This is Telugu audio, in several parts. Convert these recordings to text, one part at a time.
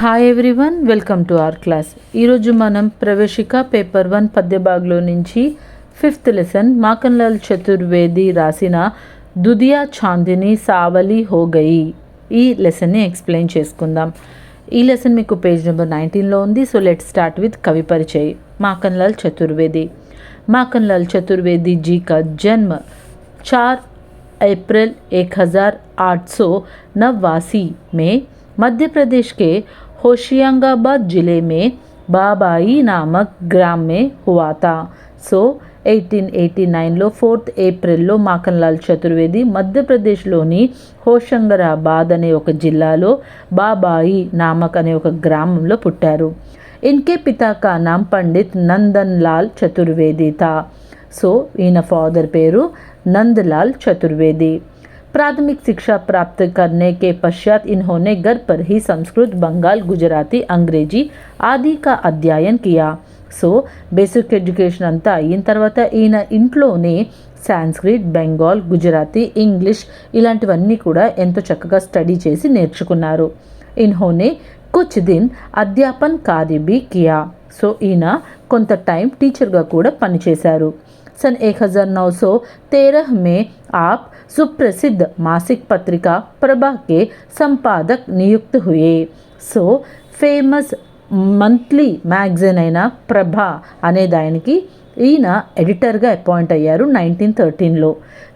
Hi everyone, welcome to our class. ఈరోజు మనం ప్రవేశిక పేపర్ 1 పద్యభాగ్లో నుంచి 5th లెసన్ మాఖన్లాల్ చతుర్వేది రాసిన దుదియా చాందిని సావలి హో గయి ఈ లెసన్ని ఎక్స్ప్లెయిన్ చేసుకుందాం. ఈ లెసన్ మీకు పేజ్ నెంబర్ 19లో ఉంది. సో లెట్ స్టార్ట్ విత్ కవి పరిచय. माखनलाल चतुर्वेदी. माखनलाल चतुर्वेदी जी का जन्म 4 अप्रैल 1889 में मध्य प्रदेश के होशियांगाबाद ज़िले में बाबाई नामक ग्राम में हुआ था. సో 1889లో 4th ఏప్రిల్లో మాఖన్లాల్ చతుర్వేది మధ్యప్రదేశ్లోని హోషంగాబాద్ అనే ఒక జిల్లాలో బాబాయి నామక్ అనే ఒక గ్రామంలో పుట్టారు. इनके पिता का नाम पंडित नंदनलाल चतुर्वेदी था. సో ఈయన ఫాదర్ పేరు नंदलाल चतुर्वेदी. प्राथमिक शिक्षा प्राप्त करने के पश्चात इन्होंने घर पर ही संस्कृत, बंगाल, गुजराती, अंग्रेजी आदि का अध्ययन किया. సో బేసిక్ ఎడ్యుకేషన్ అంతా అయిన తర్వాత ఈయన ఇంట్లోనే సాంస్క్రిట్, బెంగాల్, గుజరాతీ, ఇంగ్లీష్ ఇలాంటివన్నీ కూడా ఎంతో చక్కగా స్టడీ చేసి నేర్చుకున్నారు. ఇన్హోనే కుచ్ దిన్ అధ్యాపన్ కార్య भी किया. సో ఈయన కొంత టైం టీచర్గా కూడా పనిచేశారు. सन 1913 में आप सुप्रसिद्ध मासिक पत्रिका प्रभा के संपादक नियुक्त हुए. సో ఫేమస్ మంత్లీ మ్యాగజైన్ అయిన ప్రభ అనే దానికి ఈయన ఎడిటర్గా అపాయింట్ అయ్యారు 1913లో.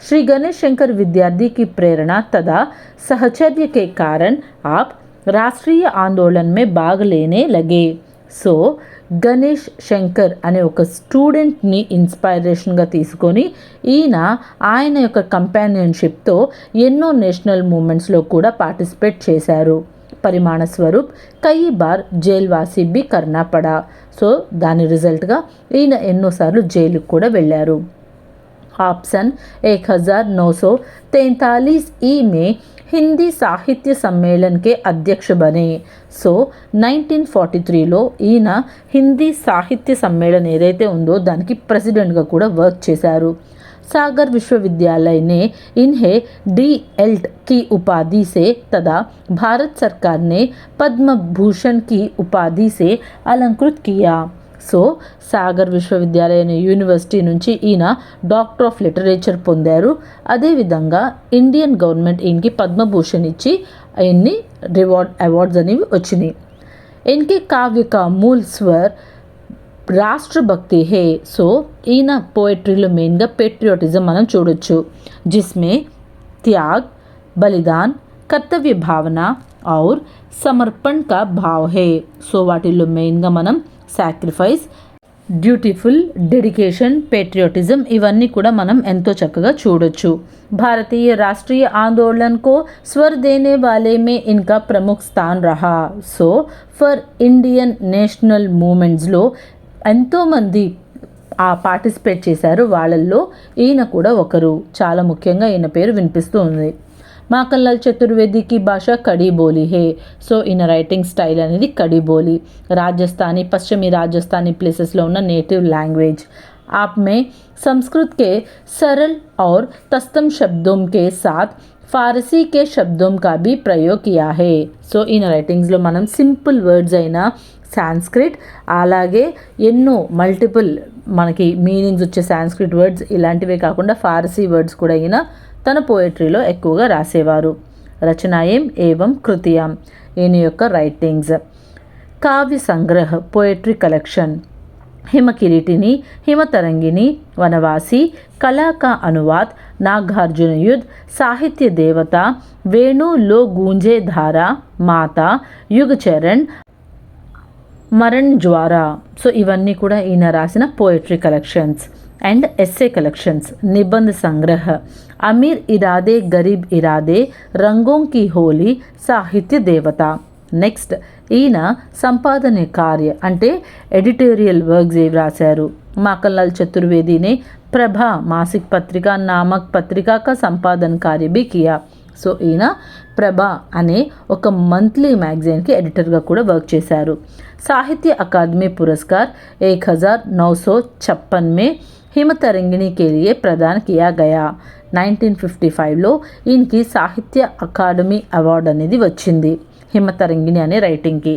श्री गणेश शंकर विद्यार्थी की प्रेरणा तथा सहचर्य के कारण आप राष्ट्रीय आंदोलन में भाग लेने लगे. సో గణేష్ శంకర్ అనే ఒక స్టూడెంట్ని ఇన్స్పైరేషన్గా తీసుకొని ఆయన యొక్క కంపానియన్షిప్తో ఎన్నో నేషనల్ మూమెంట్స్లో కూడా పార్టిసిపేట్ చేశారు. పరిమాణ స్వరూప్ కई బార్ జైల్వాసి బి కర్నా పడా. సో దాని రిజల్ట్గా ఈయన ఎన్నోసార్లు జైలుకు కూడా వెళ్ళారు. ऑप्शन 1943 ई में हिंदी साहित्य सम्मेलन के अध्यक्ष बने. సో 1943లో ఈయన హిందీ సాహిత్య సమ్మేళనం ఏదైతే ఉందో దానికి ప్రెసిడెంట్గా కూడా వర్క్ చేశారు. सागर विश्वविद्यालय ने इन्हें डी.एल्ट की उपाधि से तथा भारत सरकार ने पद्म भूषण की उपाधि से अलंकृत किया. సో సాగర్ విశ్వవిద్యాలయ అనే యూనివర్సిటీ నుంచి ఈయన డాక్టర్ ఆఫ్ లిటరేచర్ పొందారు. అదేవిధంగా ఇండియన్ గవర్నమెంట్ ఈయనకి పద్మభూషణ్ ఇచ్చి ఆయన్ని అవార్డ్స్ అనేవి వచ్చినాయి. ఇన్కే కావ్య కా మూల్ స్వర్ రాష్ట్రభక్తి హే. సో ఈయన పోయిటరీలో మెయిన్గా పేట్రియాటిజం మనం చూడొచ్చు. జిస్మే త్యాగ్, బలిదాన్, కర్తవ్య భావన ఔర్ సమర్పణ్ కా భావ్ హే. సో వాటిల్లో మెయిన్గా మనం సాక్రిఫైస్, డ్యూటిఫుల్, డెడికేషన్, పేట్రియాటిజం ఇవన్నీ కూడా మనం ఎంతో చక్కగా చూడొచ్చు. భారతీయ రాష్ట్రీయ ఆందోళన్కో స్వర్ దేనే వాలే మే ఇన్కా ప్రముఖ స్థాన్ రహా. సో ఫర్ ఇండియన్ నేషనల్ మూమెంట్స్లో ఎంతోమంది పార్టిసిపేట్ చేశారు. వాళ్ళల్లో ఈయన కూడా ఒకరు. చాలా ముఖ్యంగా ఈయన పేరు వినిపిస్తూ ఉంది. మాఖన్లాల్ చతుర్వేదికి భాష కడీ బోలి హే. సో ఈయన రైటింగ్ స్టైల్ అనేది కడీ బోలి, రాజస్థానీ, పశ్చిमी రాజస్థానీ ప్లేసెస్లో ఉన్న నేటివ్ లాంగ్వేజ్. आप में संस्कृत के सरल और तस्तम शब्दों के साथ फारसी के शब्दों का भी प्रयोग किया है. సో ఈయన రైటింగ్స్లో మనం సింపుల్ వర్డ్స్ అయిన సాంస్క్రిట్, అలాగే ఎన్నో మల్టిపుల్ మనకి మీనింగ్స్ వచ్చే సాంస్క్రిట్ వర్డ్స్ ఇలాంటివే కాకుండా ఫారసీ వర్డ్స్ కూడా ఈయన తన పోయిటరీలో ఎక్కువగా రాసేవారు. రచనాయం ఏవం కృతియాం ఈయన యొక్క రైటింగ్స్. కావ్య సంగ్రహ పోయిటరీ కలెక్షన్, हिमकिरीटिनी, हिमतरंगिनी, वनवासी, कला का अनुवाद, नागार्जुन युद्ध, साहित्य देवता, वेणु लो गूंजे धारा, माता, युगचरण, మరణ్ జ్వారా. సో ఇవన్నీ కూడా ఈయన రాసిన poetry collections. And essay collections, నిబంధ సంగ్రహ, అమీర్ ఇరాదే గరీబ్ ఇరాదే, రంగోం की హోలీ, సాహిత్య దేవత. నెక్స్ట్ ఈయన సంపాదన కార్య అంటే ఎడిటోరియల్ వర్క్స్ ఏవి రాశారు. మాఖన్లాల్ చతుర్వేदी ने प्रभा मासिक पत्रिका नामक पत्रिका का संपादन कार्य भी किया. సో ఈయన ప్రభ అనే ఒక మంత్లీ మ్యాగజైన్కి ఎడిటర్గా కూడా వర్క్ చేశారు. సాహిత్య అకాదमी पुरस्कार 1956 में हिमतरंगिनी के लिए प्रदान किया गया. 1955లో ఈయనకి సాహిత్య అకాడమీ అవార్డు అనేది వచ్చింది హిమతరంగిణి అనే రైటింగ్కి.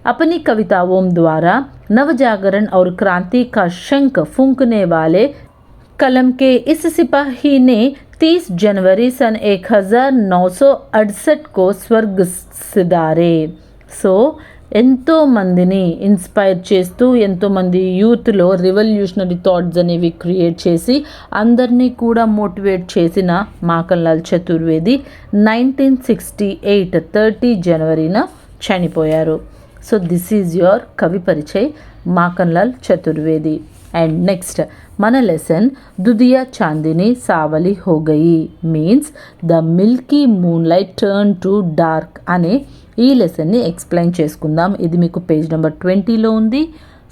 अपनी कविताओं द्वारा नवजागरण और क्रांति का शंख फूंकने वाले कलम के इस सिपाही ने 30 जनवरी सन 1968 को स्वर्ग सिधारे। సో ఎంతోమందిని ఇన్స్పైర్ చేస్తూ ఎంతోమంది యూత్లో రివల్యూషనరీ థాట్స్ అనేవి క్రియేట్ చేసి అందరినీ కూడా మోటివేట్ చేసిన మాఖన్లాల్ చతుర్వేది 1968 30 జనవరిన చనిపోయారు. సో దిస్ ఈజ్ యువర్ కవి పరిచయ్ మాఖన్లాల్ చతుర్వేది. అండ్ నెక్స్ట్ మన lesson Dudhiya Chandni Sanwali Ho Gayi means the milky moonlight turn to dark అనే ఈ లెసన్ని ఎక్స్ప్లెయిన్ చేసుకుందాం. ఇది మీకు పేజ్ నెంబర్ 20లో ఉంది.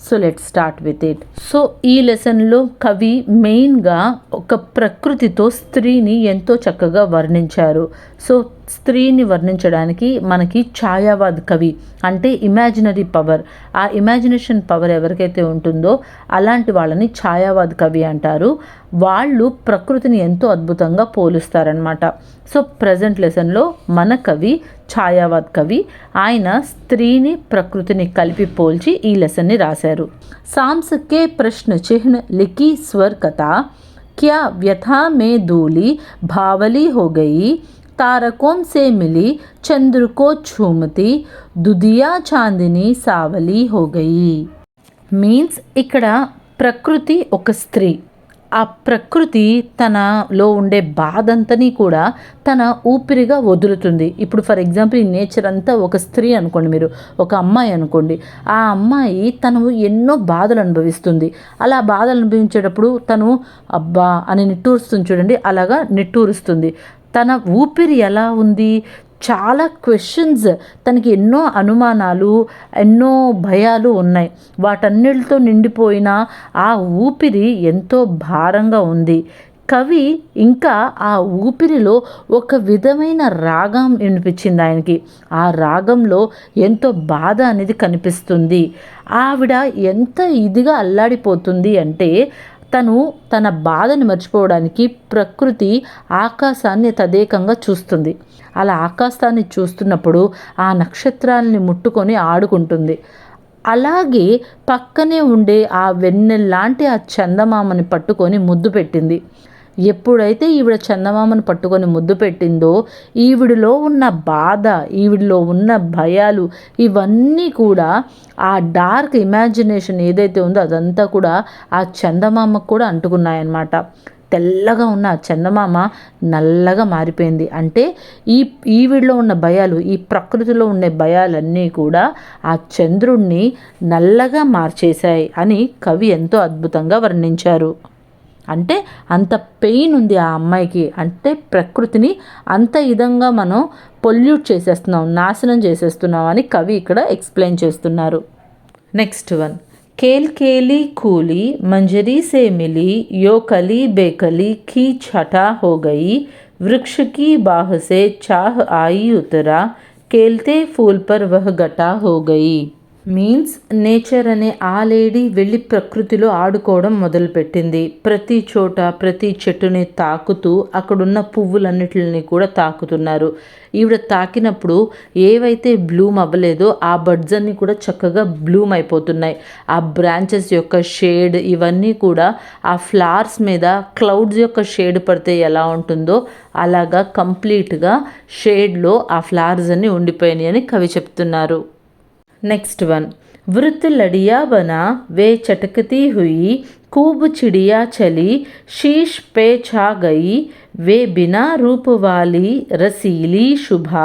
So let start with it. So ఈ లెసన్లో కవి మెయిన్గా ఒక ప్రకృతితో స్త్రీని ఎంతో చక్కగా వర్ణించారు. సో స్త్రీని వర్ణించడానికి మనకి ఛాయావాద్ కవి అంటే ఇమాజినరీ పవర్, ఆ ఇమాజినేషన్ పవర్ ఎవరికైతే ఉంటుందో అలాంటి వాళ్ళని ఛాయావాద్ కవి అంటారు. వాళ్ళు ప్రకృతిని ఎంతో అద్భుతంగా పోలుస్తారనమాట. సో ప్రజెంట్ లెసన్లో మన కవి ఛాయావాద్ కవి, ఆయన స్త్రీని ప్రకృతిని కలిపి పోల్చి ఈ లెసన్ని రాశారు. सांस के प्रश्न चिन्ह लिखी स्वर कथा क्या व्यथा में धूली भावली हो गई तारकों से मिली चंद्र को झूमती दुदिया चांदनी सावली हो गई మీన్స్ ఇక్కడ ప్రకృతి ఒక స్త్రీ, ఆ ప్రకృతి తనలో ఉండే బాధంతని కూడా తన ఊపిరిగా వదులుతుంది. ఇప్పుడు ఫర్ ఎగ్జాంపుల్ ఈ నేచర్ అంతా ఒక స్త్రీ అనుకోండి, మీరు ఒక అమ్మాయి అనుకోండి, ఆ అమ్మాయి తను ఎన్నో బాధలు అనుభవిస్తుంది. అలా బాధలు అనుభవించేటప్పుడు తను అబ్బా అని నిట్టూరుస్తుంది చూడండి, అలాగా నిట్టూరుస్తుంది. తన ఊపిరి ఎలా ఉంది, చాలా క్వశ్చన్స్, తనకి ఎన్నో అనుమానాలు, ఎన్నో భయాలు ఉన్నాయి. వాటన్నిటితో నిండిపోయిన ఆ ఊపిరి ఎంతో భారంగా ఉంది. కవి ఇంకా ఆ ఊపిరిలో ఒక విధమైన రాగం వినిపించింది ఆయనకి. ఆ రాగంలో ఎంతో బాధ అనేది కనిపిస్తుంది. ఆవిడ ఎంత ఇదిగా అల్లాడిపోతుంది అంటే తను తన బాధని మర్చిపోవడానికి ప్రకృతి ఆకాశాన్ని తదేకంగా చూస్తుంది. అలా ఆకాశాన్ని చూస్తున్నప్పుడు ఆ నక్షత్రాలని ముట్టుకొని ఆడుకుంటుంది. అలాగే పక్కనే ఉండే ఆ వెన్నెల్లాంటి ఆ చందమామని పట్టుకొని ముద్దు పెట్టింది. ఎప్పుడైతే ఈవిడ చందమామను పట్టుకొని ముద్దు పెట్టిందో ఈవిడిలో ఉన్న బాధ, ఈవిడిలో ఉన్న భయాలు ఇవన్నీ కూడా ఆ డార్క్ ఇమాజినేషన్ ఏదైతే ఉందో అదంతా కూడా ఆ చందమామకు కూడా అంటుకున్నాయన్నమాట. తెల్లగా ఉన్న ఆ చందమామ నల్లగా మారిపోయింది. అంటే ఈవిడిలో ఉన్న భయాలు, ఈ ప్రకృతిలో ఉండే భయాలన్నీ కూడా ఆ చంద్రుణ్ణి నల్లగా మార్చేశాయి అని కవి ఎంతో అద్భుతంగా వర్ణించారు. అంటే అంత పెయిన్ ఉంది ఆ అమ్మాయికి, అంటే ప్రకృతిని అంత విధంగా మనం పొల్యూట్ చేసేస్తున్నాం, నాశనం చేసేస్తున్నాం అని కవి ఇక్కడ ఎక్స్ప్లెయిన్ చేస్తున్నారు. నెక్స్ట్ వన్, కేల్ కేలి కూలి మంజరీ సే మిలి యో కలి బేకలి की छटा हो गई वृक्ष की बाह से चाह आई उतरा केलते फूल पर वह गटा हो गई మీన్స్ నేచర్ అనే ఆ లేడీ వెళ్ళి ప్రకృతిలో ఆడుకోవడం మొదలుపెట్టింది. ప్రతి చోట ప్రతి చెట్టుని తాకుతూ అక్కడున్న పువ్వులన్నిటిని కూడా తాకుతున్నారు. ఈవిడ తాకినప్పుడు ఏవైతే బ్లూమ్ అవ్వలేదో ఆ బడ్స్ అన్నీ కూడా చక్కగా బ్లూమ్ అయిపోతున్నాయి. ఆ బ్రాంచెస్ యొక్క షేడ్ ఇవన్నీ కూడా ఆ ఫ్లవర్స్ మీద క్లౌడ్స్ యొక్క షేడ్ పడితే ఎలా ఉంటుందో అలాగా కంప్లీట్గా షేడ్లో ఆ ఫ్లవర్స్ అన్నీ ఉండిపోయినాయి అని కవి చెప్తున్నారు. नेक्स्ट वन, वृत्त लड़िया बना वे चटकती हुई खूब चिड़िया चली शीश पे छा गई वे बिना रूप वाली रसीली शुभा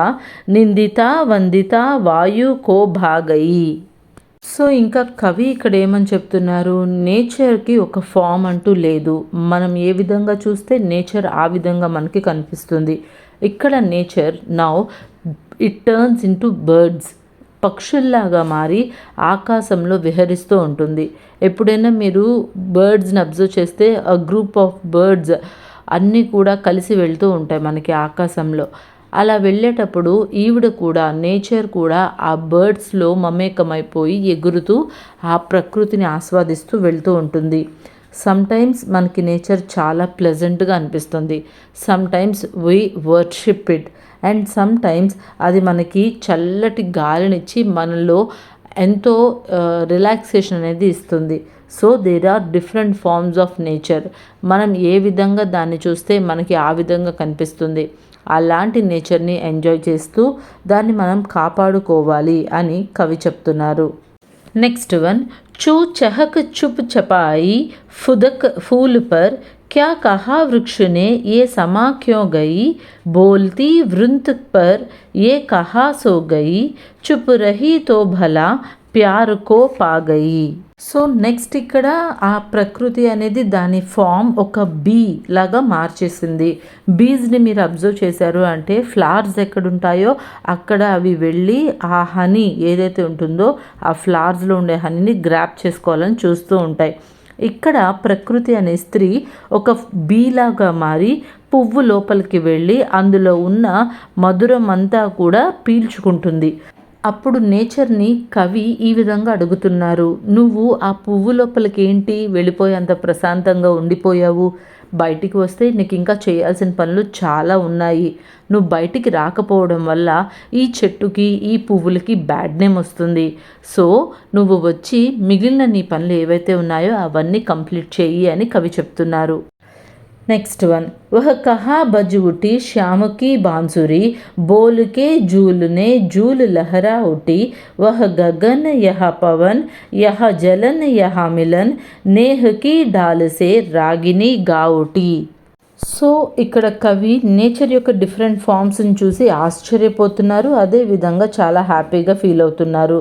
निंदिता वंदिता वायु को भा गई. సో ఇంకా కవి ఇక్కడ ఏమని చెప్తున్నారు, నేచర్కి ఒక ఫామ్ అంటూ లేదు. మనం ఏ విధంగా చూస్తే నేచర్ ఆ విధంగా మనకి కనిపిస్తుంది. ఇక్కడ nature now it turns into birds, పక్షుల్లాగా మారి ఆకాశంలో విహరిస్తూ ఉంటుంది. ఎప్పుడైనా మీరు బర్డ్స్ని అబ్జర్వ్ చేస్తే ఆ గ్రూప్ ఆఫ్ బర్డ్స్ అన్నీ కూడా కలిసి వెళ్తూ ఉంటాయి మనకి ఆకాశంలో. అలా వెళ్ళేటప్పుడు ఈవిడ కూడా నేచర్ కూడా ఆ బర్డ్స్లో మమేకమైపోయి ఎగురుతూ ఆ ప్రకృతిని ఆస్వాదిస్తూ వెళ్తూ ఉంటుంది. సమ్టైమ్స్ మనకి నేచర్ చాలా ప్లెజెంట్గా అనిపిస్తుంది, sometimes we worship it, and sometimes అది మనకి చల్లటి గాలినిచ్చి మనలో ఎంతో రిలాక్సేషన్ అనేది ఇస్తుంది. So there are different forms of nature. మనం ఏ విధంగా దాన్ని చూస్తే మనకి ఆ విధంగా కనిపిస్తుంది. అలాంటి నేచర్ని ఎంజాయ్ చేస్తూ దాన్ని మనం కాపాడుకోవాలి అని కవి చెప్తున్నారు. నెక్స్ట్ వన్, చూ చహక్ చుప్ చపాయి ఫుదక్ ఫూల్ పర్ क्या कहा वृक्ष ने ये समा क्यों गई, बोलती वृंत पर ये कहा सो गई, चुप रही तो भला ప్యార్ కో పాగయి. సో నెక్స్ట్ ఇక్కడ ఆ ప్రకృతి అనేది దాని ఫామ్ ఒక బీ లాగా మార్చేసింది. బీస్ని మీరు అబ్జర్వ్ చేశారు అంటే ఫ్లవర్స్ ఎక్కడుంటాయో అక్కడ అవి వెళ్ళి ఆ హనీ ఏదైతే ఉంటుందో ఆ ఫ్లవర్స్లో ఉండే హనీని గ్రాప్ చేసుకోవాలని చూస్తూ ఉంటాయి. ఇక్కడ ప్రకృతి అనే స్త్రీ ఒక బీలాగా మారి పువ్వు లోపలికి వెళ్ళి అందులో ఉన్న మధురం అంతా కూడా పీల్చుకుంటుంది. అప్పుడు నేచర్ని కవి ఈ విధంగా అడుగుతున్నారు, నువ్వు ఆ పువ్వు లోపలికి ఏంటి వెళ్ళిపోయి అంత ప్రశాంతంగా ఉండిపోయావు, బయటికి వస్తే నీకు ఇంకా చేయాల్సిన పనులు చాలా ఉన్నాయి, నువ్వు బయటికి రాకపోవడం వల్ల ఈ చెట్టుకి ఈ పువ్వులకి బ్యాడ్ నేమ్ వస్తుంది. సో నువ్వు వచ్చి మిగిలిన నీ పనులు ఏవైతే ఉన్నాయో అవన్నీ కంప్లీట్ చెయ్యి అని కవి చెప్తున్నారు. నెక్స్ట్ వన్, వహ కహా బజ్ ఉఠి శ్యామ की बांसुरी बोल के झूल ने झूल लहरा उठी, वह गगन यह पवन यह जलन यह मिलन नेह की डाल से रागिनी गा उठी. సో ఇక్కడ కవి నేచర్ యొక్క డిఫరెంట్ ఫామ్స్ని చూసి ఆశ్చర్యపోతున్నారు, అదేవిధంగా చాలా హ్యాపీగా ఫీల్ అవుతున్నారు.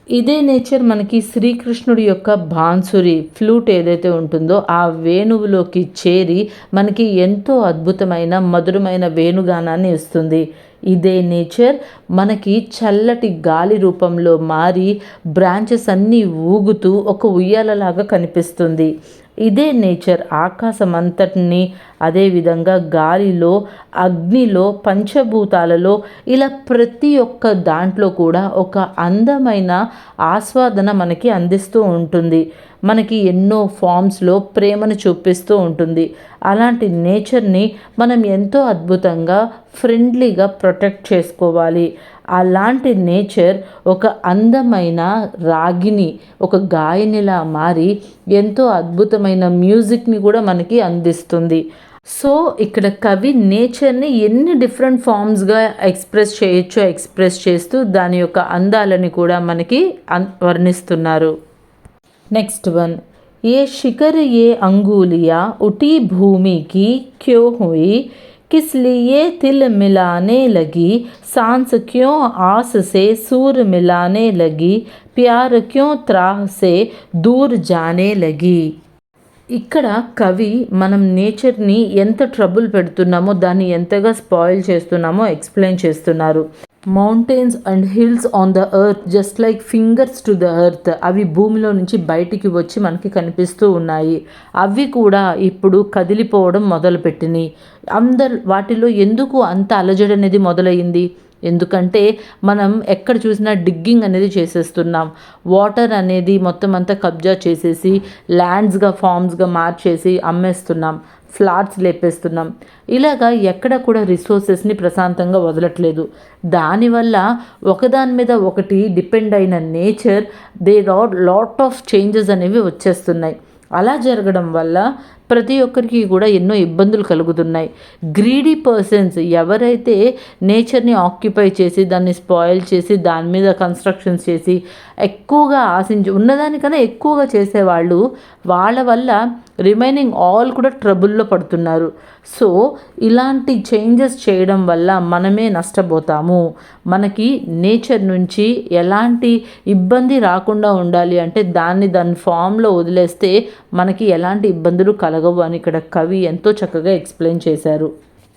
ఇదే నేచర్ మనకి శ్రీకృష్ణుడి యొక్క బాన్సురి ఫ్లూట్ ఏదైతే ఉంటుందో ఆ వేణువులోకి చేరి మనకి ఎంతో అద్భుతమైన మధురమైన వేణుగానాన్ని ఇస్తుంది. ఇదే నేచర్ మనకి చల్లటి గాలి రూపంలో మారి బ్రాంచెస్ అన్నీ ఊగుతూ ఒక ఉయ్యాలలాగా కనిపిస్తుంది. ఇదే నేచర్ ఆకాశం అంతటిని, అదేవిధంగా గాలిలో, అగ్నిలో, పంచభూతాలలో ఇలా ప్రతి ఒక్క దాంట్లో కూడా ఒక అందమైన ఆస్వాదన మనకి అందిస్తూ ఉంటుంది. మనకి ఎన్నో ఫామ్స్లో ప్రేమను చూపిస్తూ ఉంటుంది. అలాంటి నేచర్ని మనం ఎంతో అద్భుతంగా ఫ్రెండ్లీగా ప్రొటెక్ట్ చేసుకోవాలి. అలాంటి నేచర్ ఒక అందమైన రాగిని, ఒక గాయనిలా మారి ఎంతో అద్భుతమైన మ్యూజిక్ని కూడా మనకి అందిస్తుంది. సో ఇక్కడ కవి నేచర్ని ఎన్ని డిఫరెంట్ ఫామ్స్గా ఎక్స్ప్రెస్ చేయొచ్చో ఎక్స్ప్రెస్ చేస్తూ దాని యొక్క అందాలని కూడా మనకి వర్ణిస్తున్నారు. నెక్స్ట్ వన్, ఏ शिखर ये अंगुलियाँ उठी भूमि की क्यों हुई, किस लिए तिल मिलाने लगी, सांस क्यों आस से सूर मिलाने लगी, प्यार क्यों त्राह से दूर जाने लगी. ఇక్కడ కవి మనం నేచర్ని ఎంత ట్రబుల్ పెడుతున్నామో దాన్ని ఎంతగా స్పాయిల్ చేస్తున్నామో ఎక్స్ప్లెయిన్ చేస్తున్నారు. Mountains and hills on the earth just like fingers to the earth, అవి భూమిలో నుంచి బయటికి వచ్చి మనకి కనిపిస్తూ ఉన్నాయి. అవి కూడా ఇప్పుడు కదిలిపోవడం మొదలుపెట్టినాయి. వాటిలో ఎందుకు అంత అలజడి అనేది మొదలైంది? ఎందుకంటే మనం ఎక్కడ చూసినా డిగ్గింగ్ అనేది చేసేస్తున్నాం. వాటర్ అనేది మొత్తం అంతా కబ్జా చేసేసి ల్యాండ్స్గా ఫార్మ్స్గా మార్చేసి అమ్మేస్తున్నాం, ఫ్లాట్స్ లేపేస్తున్నాం. ఇలాగా ఎక్కడ కూడా రిసోర్సెస్ని ప్రశాంతంగా వదలట్లేదు. దానివల్ల ఒకదాని మీద ఒకటి డిపెండ్ అయిన nature there are lot of changes అనేవి వచ్చేస్తున్నాయి. అలా జరగడం వల్ల ప్రతి ఒక్కరికి కూడా ఎన్నో ఇబ్బందులు కలుగుతున్నాయి. గ్రీడీ పర్సన్స్ ఎవరైతే నేచర్ని ఆక్యుపై చేసి దాన్ని స్పాయిల్ చేసి దాని మీద కన్స్ట్రక్షన్స్ చేసి ఎక్కువగా ఆశించి ఉన్నదానికన్నా ఎక్కువగా చేసేవాళ్ళు, వాళ్ళ వల్ల రిమైనింగ్ ఆల్ కూడా ట్రబుల్లో పడుతున్నారు. సో ఇలాంటి చేంజెస్ చేయడం వల్ల మనమే నష్టపోతాము. మనకి నేచర్ నుంచి ఎలాంటి ఇబ్బంది రాకుండా ఉండాలి అంటే దాని ఫామ్లో వదిలేస్తే మనకి ఎలాంటి ఇబ్బందులు కలగవు అని ఇక్కడ కవి ఎంతో చక్కగా ఎక్స్ప్లెయిన్ చేశారు.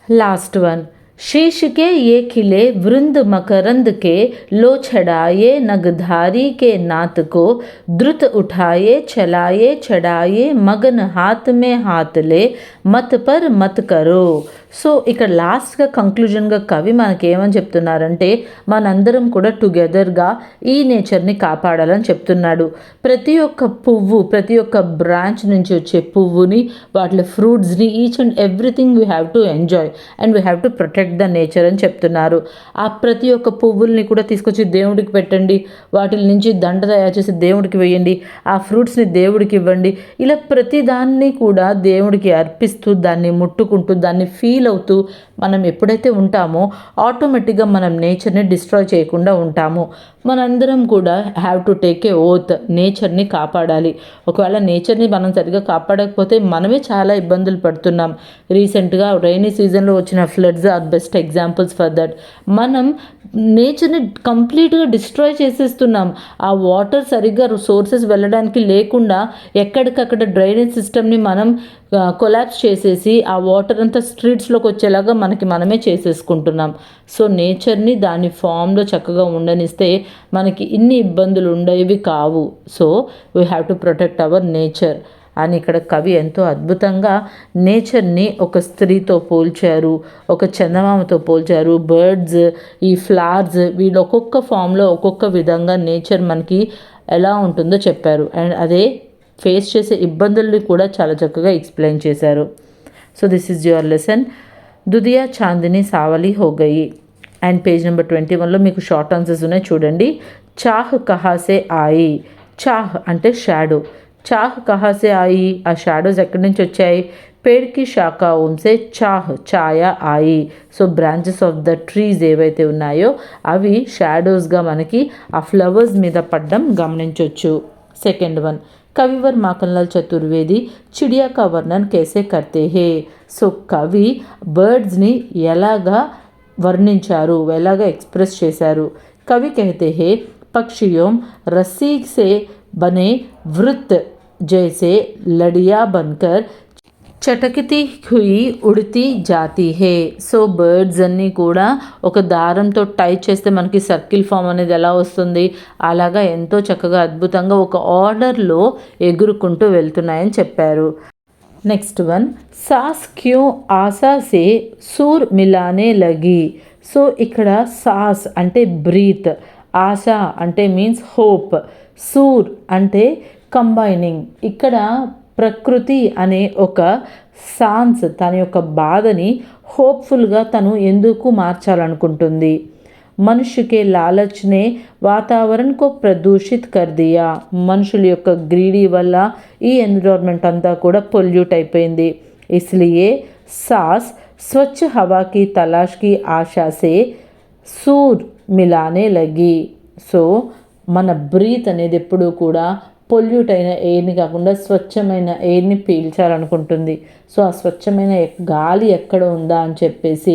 లాస్ట్ వన్, शीश के ये खिले वृंद मकरंद के लो छड़ाए नगधारी के नात को, द्रुत उठाए चलाए चढ़ाए मगन हाथ में हाथ ले, मत पर मत करो. సో ఇక్కడ లాస్ట్గా కంక్లూజన్గా కవి మనకేమని చెప్తున్నారంటే మనందరం కూడా టుగెదర్గా ఈ నేచర్ని కాపాడాలని చెప్తున్నాడు. ప్రతి ఒక్క పువ్వు, ప్రతి ఒక్క బ్రాంచ్ నుంచి వచ్చే పువ్వుని, వాటి ఫ్రూట్స్ని, each and everything we have to enjoy and we have to protect protect the nature అని చెప్తున్నారు. ఆ ప్రతి ఒక్క పువ్వుల్ని కూడా తీసుకొచ్చి దేవుడికి పెట్టండి, వాటి నుంచి దండ తయారు చేసి దేవుడికి వేయండి, ఆ ఫ్రూట్స్ని దేవుడికి ఇవ్వండి. ఇలా ప్రతి దాన్ని కూడా దేవుడికి అర్పిస్తూ దాన్ని ముట్టుకుంటూ దాన్ని ఫీల్ అవుతూ మనం ఎప్పుడైతే ఉంటామో ఆటోమేటిక్గా మనం నేచర్ని డిస్ట్రాయ్ చేయకుండా ఉంటాము. మనందరం కూడా have to take a oath, నేచర్ని కాపాడాలి. ఒకవేళ నేచర్ని మనం సరిగ్గా కాపాడకపోతే మనమే చాలా ఇబ్బందులు పడుతున్నాం. రీసెంట్గా రైనీ సీజన్లో వచ్చిన floods are best examples for that. మనం నేచర్ని కంప్లీట్గా డిస్ట్రాయ్ చేసేస్తున్నాం. ఆ వాటర్ సరిగ్గా సోర్సెస్ వెళ్ళడానికి లేకుండా ఎక్కడికక్కడ డ్రైనేజ్ సిస్టమ్ని మనం కొలాప్స్ చేసేసి ఆ వాటర్ అంతా స్ట్రీట్స్లోకి వచ్చేలాగా మనమే చేసేసుకుంటున్నాం. సో నేచర్ని దాని ఫామ్లో చక్కగా ఉండనిస్తే మనకి ఇన్ని ఇబ్బందులు ఉండేవి కావు. So we have to protect our nature అని ఇక్కడ కవి ఎంతో అద్భుతంగా నేచర్ని ఒక స్త్రీతో పోల్చారు, ఒక చందమామతో పోల్చారు, బర్డ్స్, ఈ ఫ్లవర్స్, వీళ్ళు ఒక్కొక్క ఫామ్లో ఒక్కొక్క విధంగా నేచర్ మనకి ఎలా ఉంటుందో చెప్పారు. అండ్ అదే ఫేస్ చేసే ఇబ్బందుల్ని కూడా చాలా చక్కగా ఎక్స్ప్లెయిన్ చేశారు. So this is your lesson Dudhiya Chandni Sanwali Ho Gayi. And page number 21లో మీకు షార్ట్ ఆన్సర్స్ ఉన్నాయి చూడండి. చాహ్ కహాసే ఆయి, చాహ్ అంటే షాడో, చాహ్ కహాసే ఆయి, ఆ షాడోస్ ఎక్కడి నుంచి వచ్చాయి? పేడ్కి శాఖాओं से చాహ్ ఛాయా ఆయి. So branches of the trees ఏవైతే ఉన్నాయో అవి షాడోస్గా మనకి ఆ ఫ్లవర్స్ మీద పడ్డం గమనించవచ్చు. సెకండ్ వన్, కవివర్ మాఖన్లాల్ చతుర్వేది చిడియా కా వర్ణన్ కేసే కర్తే హే. సో కవి బర్డ్స్ని ఎలాగా వర్ణించారు, ఎలాగా ఎక్స్ప్రెస్ చేశారు? కవి कहते हैं पक्षियों रस्सी से बने वृत्त जैसे लड़ियाँ बनकर చటకితి హుయి ఉడితి జాతి హే. సో బర్డ్స్ అన్నీ కూడా ఒక దారంతో టై చేస్తే మనకి సర్కిల్ ఫామ్ అనేది ఎలా వస్తుంది, అలాగా ఎంతో చక్కగా అద్భుతంగా ఒక ఆర్డర్లో ఎగురుకుంటూ వెళ్తున్నాయని చెప్పారు. నెక్స్ట్ వన్, సాస్ క్యూ ఆశా సే సూర్ మిలానే లగి. సో ఇక్కడ సాస్ అంటే బ్రీత్, ఆశా అంటే మీన్స్ హోప్, సూర్ అంటే కంబైనింగ్. ఇక్కడ ప్రకృతి అనే ఒక సాన్స్ తన యొక్క బాధని హోప్ఫుల్గా తను ఎందుకు మార్చాలనుకుంటుంది? మనుష్యకే లాలచ్నే వాతావరణకు ప్రదూషిత్ కర్ దియా. మనుషుల యొక్క గ్రీడీ వల్ల ఈ ఎన్విరాన్మెంట్ అంతా కూడా పొల్యూట్ అయిపోయింది. ఇస్లియే సాస్ స్వచ్ఛ హవాకి తలాష్కి ఆశాసే సూర్ మిలానే లగి. సో మన బ్రీత్ అనేది ఎప్పుడూ కూడా పొల్యూట్ అయిన ఎయిర్ని కాకుండా స్వచ్ఛమైన ఎయిర్ని పీల్చాలనుకుంటుంది. సో ఆ స్వచ్ఛమైన గాలి ఎక్కడ ఉందా అని చెప్పేసి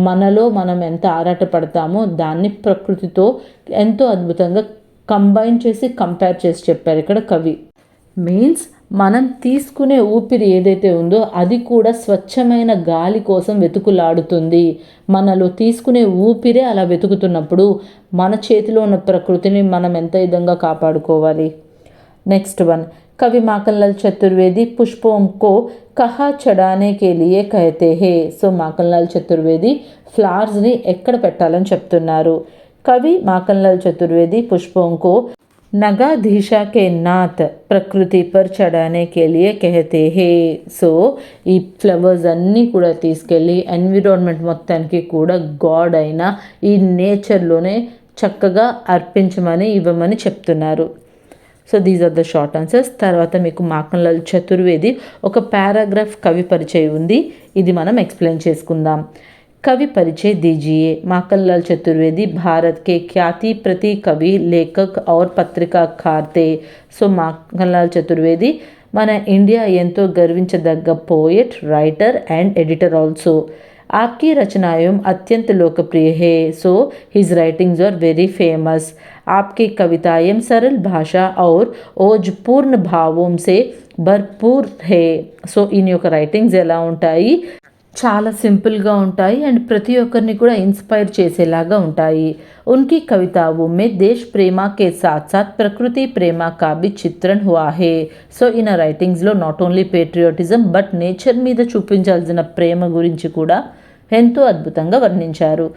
మనలో మనం ఎంత ఆరాటపడతామో దాన్ని ప్రకృతితో ఎంతో అద్భుతంగా కంబైన్ చేసి కంపేర్ చేసి చెప్పారు ఇక్కడ కవి. మీన్స్ మనం తీసుకునే ఊపిరి ఏదైతే ఉందో అది కూడా స్వచ్ఛమైన గాలి కోసం వెతుకులాడుతుంది. మనలో తీసుకునే ఊపిరే అలా వెతుకుతున్నప్పుడు మన చేతిలో ఉన్న ప్రకృతిని మనం ఎంత విధంగా కాపాడుకోవాలి? नेक्स्ट वन, कवि माखनलाल चतुर्वेदी पुष्पों को कहाँ चढ़ाने के लिए कहते हैं. సో మాఖన్లాల్ చతుర్వేది ఫ్లవర్స్ని ఎక్కడ పెట్టాలని చెప్తున్నారు? కవి మాఖన్లాల్ చతుర్వేది పుష్పోं को నగాధీశా కే నాథ్ ప్రకృతి పర్ చడానే కే లియే కహతే హే. సో ఈ ఫ్లవర్స్ అన్నీ కూడా తీసుకెళ్ళి ఎన్విరాన్మెంట్ మొత్తానికి కూడా గాడ్ అయిన ఈ నేచర్లోనే చక్కగా అర్పించమని ఇవ్వమని చెప్తున్నారు. So these are the short answers. తర్వాత మీకు మాఖన్లాల్ చతుర్వేది ఒక పారాగ్రాఫ్ కవి పరిచయం ఉంది, ఇది మనం ఎక్స్ప్లెయిన్ చేసుకుందాం. కవి పరిచय दीजिए. माखनलाल चतुर्वेदी भारत के ख्याति प्रति कवि, लेखक और पत्रिकाकार थे. సో మాఖన్లాల్ చతుర్వేది మన ఇండియా ఎంతో గర్వించదగ్గ poet, writer and editor also. आपकी रचनाएं अत्यंत लोकप्रिय है. So his writings are very famous. आपकी कविताएं सरल भाषा और ओजपूर्ण भावों से भरपूर है. సో ఈయన యొక్క రైటింగ్స్ ఎలా ఉంటాయి? చాలా సింపుల్గా ఉంటాయి అండ్ ప్రతి ఒక్కరిని కూడా ఇన్స్పైర్ చేసేలాగా ఉంటాయి. उनकी कविताओं में देश प्रेमा के साथ साथ प्रकृति प्रेमा का भी चित्रण हुआ है. సో ఈయన రైటింగ్స్లో not only patriotism but nature మీద చూపించాల్సిన ప్రేమ గురించి కూడా ఎంతో అద్భుతంగా వర్ణించారు.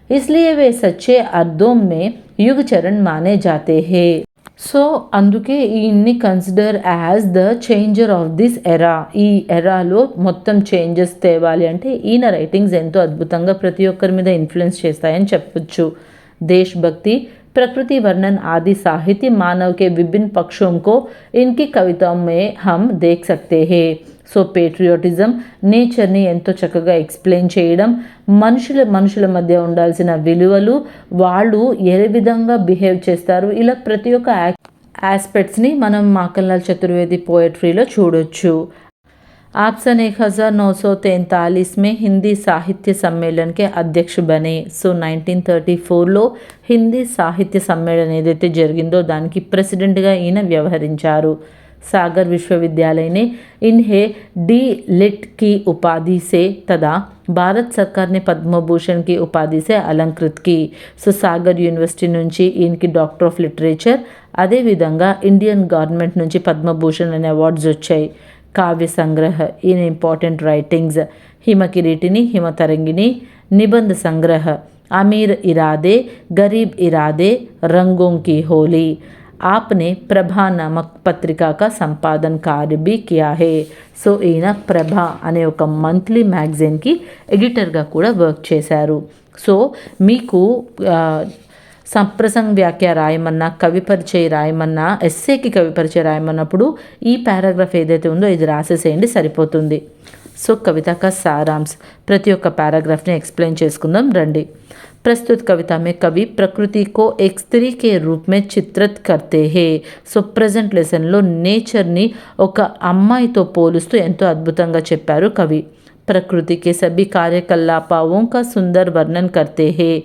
इसलिए वे सच्चे अर्थों में युग चरण माने जाते हैं. సో అందుకే ఈయన్ని consider as the changer of this era. ఈ ఎరాలో మొత్తం చేంజెస్ తేవాలి అంటే ఈయన రైటింగ్స్ ఎంతో అద్భుతంగా ప్రతి ఒక్కరి మీద ఇన్ఫ్లుయెన్స్ చేస్తాయని చెప్పొచ్చు. देशभक्ति, प्रकृति वर्णन आदि साहित्य मानव के विभिन्न पक्षों को इनकी कविताओं में हम देख सकते हैं. సో పేట్రియాటిజం, నేచర్ని ఎంతో చక్కగా ఎక్స్ప్లెయిన్ చేయడం, మనుషుల మధ్య ఉండాల్సిన విలువలు, వాళ్ళు ఏ విధంగా బిహేవ్ చేస్తారు, ఇలా ప్రతి ఒక్క ఆస్పెక్ట్స్ని మనం మాఖన్లాల్ చతుర్వేది పోయట్రీలో చూడొచ్చు. आप सन 1943 में हिंदी साहित्य सम्मेलन के अध्यक्ष बने. సో 1934లో హిందీ సాహిత్య సమ్మేళనం ఏదైతే జరిగిందో దానికి ప్రెసిడెంట్గా ఈయన వ్యవహరించారు. सागर विश्वविद्यालय ने इन्हें डी लिट की उपाधि से तथा भारत सरकार ने पद्म भूषण की उपाधि से अलंकृत की. సో సాగర్ యూనివర్సిటీ నుంచి ఈయనకి డాక్టర్ ఆఫ్ లిటరేచర్, అదేవిధంగా ఇండియన్ గవర్నమెంట్ నుంచి పద్మభూషణ్ అనే అవార్డ్స్ వచ్చాయి. काव्य संग्रह, in important writings, Him Kiritini, Him Tarangini, निबंध संग्रह, अमीर इरादे, गरीब इरादे, रंगों की होली. आपने प्रभा नामक पत्रिका का संपादन कार्य भी किया है. సో ఈయన ప్రభ అనే ఒక మంత్లీ మ్యాగజైన్కి ఎడిటర్గా కూడా వర్క్ చేశారు. సో మీకు సంప్రసంగ్ వ్యాఖ్య రాయమన్నా, కవి పరిచయ రాయమన్నా, ఎస్సేకి కవి పరిచయ రాయమన్నప్పుడు ఈ పారాగ్రాఫ్ ఏదైతే ఉందో ఇది రాసేసేయండి సరిపోతుంది. సో కవిత కా సారాంశ్, ప్రతి ఒక్క పారాగ్రాఫ్ని ఎక్స్ప్లెయిన్ చేసుకుందాం రండి. प्रस्तुत कविता में कवि प्रकृति को एक स्त्री के रूप में चित्रित करते हैं. సో ప్రజెంట్ లెసన్లో నేచర్ని ఒక అమ్మాయితో పోలుస్తూ ఎంతో అద్భుతంగా చెప్పారు కవి. प्रकृति के सभी కార్యకలాపాओं का सुंदर वर्णन करते हैं.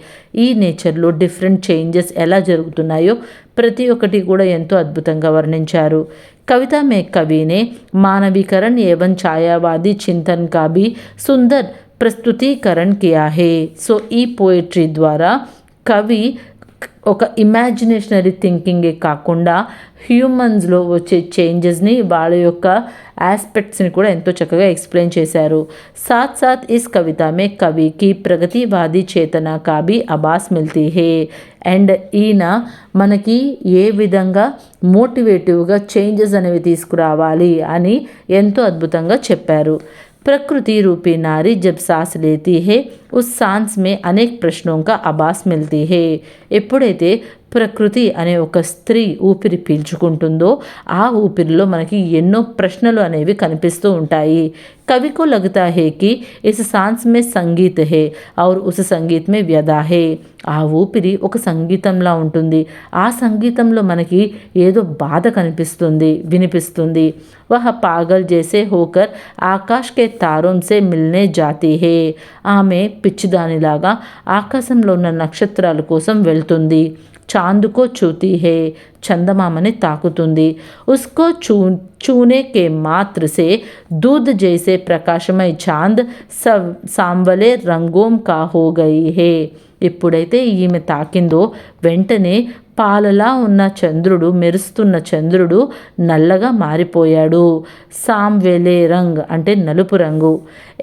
ఈ నేచర్లో డిఫరెంట్ చేంజెస్ ఎలా జరుగుతున్నాయో ప్రతి ఒక్కటి కూడా ఎంతో అద్భుతంగా వర్ణించారు. कविता में कवि ने मानवीकरण एवं छायावादी चिंतन का भी सुंदर ప్రస్తుతీకరణ కియా హే. సో ఈ పోయిట్రీ ద్వారా కవి ఒక ఇమాజినేషనరీ థింకింగే కాకుండా హ్యూమన్స్లో వచ్చే చేంజెస్ని, వాళ్ళ యొక్క ఆస్పెక్ట్స్ని కూడా ఎంతో చక్కగా ఎక్స్ప్లెయిన్ చేశారు. సాత్ సాత్ ఇస్ కవిత మే కవికి ప్రగతివాది చేతన కా భీ ఆభాస్ మిల్తీ హే. అండ్ ఈయన మనకి ఏ విధంగా మోటివేటివ్గా చేంజెస్ అనేవి తీసుకురావాలి అని ఎంతో అద్భుతంగా చెప్పారు. प्रकृति रूपी नारी जब सांस लेती है उस सांस में अनेक प्रश्नों का आभास मिलती है. ఎప్పుడైతే ప్రకృతి అనే ఒక స్త్రీ ఊపిరి పీల్చుకుంటుందో ఆ ఊపిరిలో మనకి ఎన్నో ప్రశ్నలు అనేవి కనిపిస్తూ ఉంటాయి. कवि को लगता है कि इस सांस में संगीत है और उस संगीत में व्यथा है. ఆ ఊపిరి ఒక సంగీతంలా ఉంటుంది, ఆ సంగీతంలో మనకి ఏదో బాధ కనిపిస్తుంది, వినిపిస్తుంది. వహ పాగల్ జైసే హోకర్ ఆకాశ్ కే తారోం సే మిల్నే జాతీ హే. ఆమె పిచ్చిదానిలాగా ఆకాశంలో ఉన్న నక్షత్రాల కోసం వెళ్తుంది. చాందుకో చూతీ హే, చందమామని తాకుతుంది. ఉస్కో छूने के मात्र से दूध जैसे प्रकाशमय चांद सांवले रंगों का हो गई है. ఎప్పుడైతే ఈమె తాకిందో వెంటనే పాలలా ఉన్న చంద్రుడు, మెరుస్తున్న చంద్రుడు నల్లగా మారిపోయాడు. సాంవెలే రంగ్ అంటే నలుపు రంగు.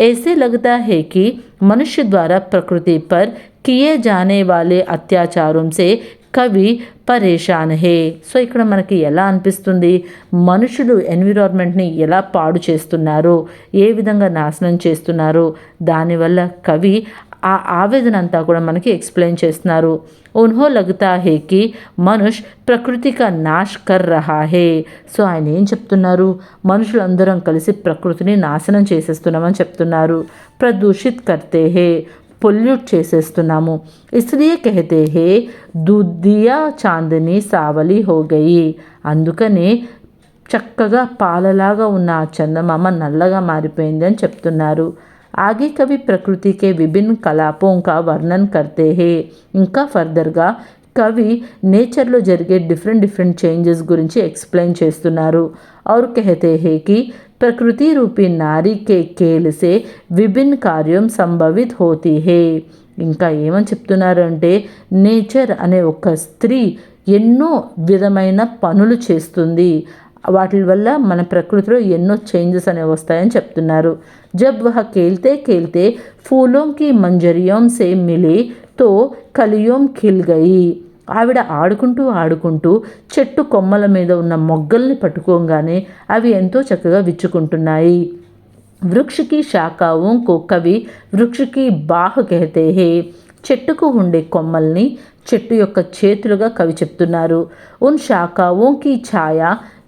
ऐसे लगता है कि मनुष्य द्वारा प्रकृति पर किए जाने वाले अत्याचारों से కవి పరేషాన్ హే. సో ఇక్కడ మనకి ఎలా అనిపిస్తుంది, మనుషులు ఎన్విరాన్మెంట్ని ఎలా పాడు చేస్తున్నారు, ఏ విధంగా నాశనం చేస్తున్నారు, దానివల్ల కవి ఆ ఆవేదన అంతా కూడా మనకి ఎక్స్ప్లెయిన్ చేస్తున్నారు. ఉన్హో లగ్తా హే కి మనుష్ ప్రకృతి కా నాశ్ కర్ రహా హే. సో ఆయన ఏం చెప్తున్నారు, మనుషులందరం కలిసి ప్రకృతిని నాశనం చేసేస్తున్నామని చెప్తున్నారు. ప్రదూషిత్ కర్తే హే, పొల్యూట్ చేసేస్తున్నాము. ఇస్లియే కహతే హే దుధియా చాందిని సావలి హో గయి. అందుకనే చక్కగా పాలలాగా ఉన్న ఆ చందమామ నల్లగా మారిపోయింది అని చెప్తున్నారు. ఆగే కవి ప్రకృతికే విభిన్న కలాపోం కా వర్ణన్ కర్తే హే. ఇంకా ఫర్దర్గా కవి నేచర్లో జరిగే డిఫరెంట్ చేంజెస్ గురించి ఎక్స్ప్లెయిన్ చేస్తున్నారు. और कहते हैं कि प्रकृति रूपी नारी के खेल से विभिन्न कार्यों संभवित होती है. ఇంకా ఏమని చెప్తున్నారు అంటే నేచర్ అనే ఒక స్త్రీ ఎన్నో విధమైన పనులు చేస్తుంది, వాటి వల్ల మన ప్రకృతిలో ఎన్నో చేంజెస్ అనేవి వస్తాయని చెప్తున్నారు. जब वह खेलते खेलते फूलों की मंजरियों से मिली तो कलियों खिल गई ఆవిడ ఆడుకుంటూ ఆడుకుంటూ చెట్టు కొమ్మల మీద ఉన్న మొగ్గల్ని పట్టుకోగానే అవి ఎంతో చక్కగా విచ్చుకుంటున్నాయి. వృక్ష की शाखाओं को कवि వృక్ష की बाह कहते हैं. చెట్టుకు ఉండే కొమ్మల్ని చెట్టు యొక్క చేతులుగా కవి చెప్తున్నారు. ఉన్ శాఖాओं की ఛాయ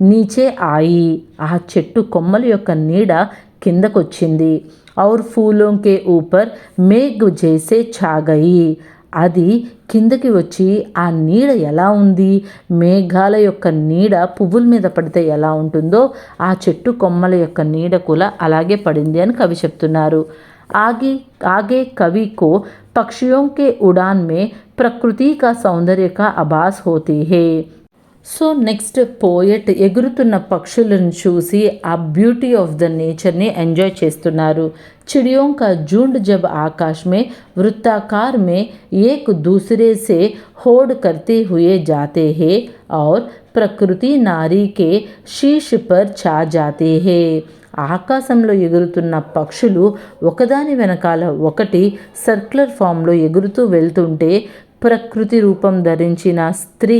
నీచే ఆయి. ఆ చెట్టు కొమ్మల యొక్క నీడ కిందకొచ్చింది. और फूलों के ऊपर मेघ जैसे छा गई. అది కిందకి వచ్చి ఆ నీడ ఎలా ఉంది, మేఘాల యొక్క నీడ పువ్వుల మీద పడితే ఎలా ఉంటుందో ఆ చెట్టు కొమ్మల యొక్క నీడ కూడా అలాగే పడింది అని కవి చెప్తున్నారు. ఆగే ఆగే కవి को पक्षियों के उड़ान में प्रकृति का सौंदर्य का आभास होती है. సో నెక్స్ట్ పోయెట్ ఎగురుతున్న పక్షులను చూసి ఆ బ్యూటీ ఆఫ్ ద నేచర్ని ఎంజాయ్ చేస్తున్నారు. चिड़ियों का झुंड जब आकाश में वृत्ताकार में एक दूसरे से होड़ करते हुए जाते हैं और ప్రకృతి నారీ के शीश पर छा जाते हैं. ఆకాశంలో ఎగురుతున్న పక్షులు ఒకదాని వెనకాల ఒకటి సర్క్యులర్ ఫామ్లో ఎగురుతూ వెళ్తుంటే ప్రకృతి రూపం ధరించిన స్త్రీ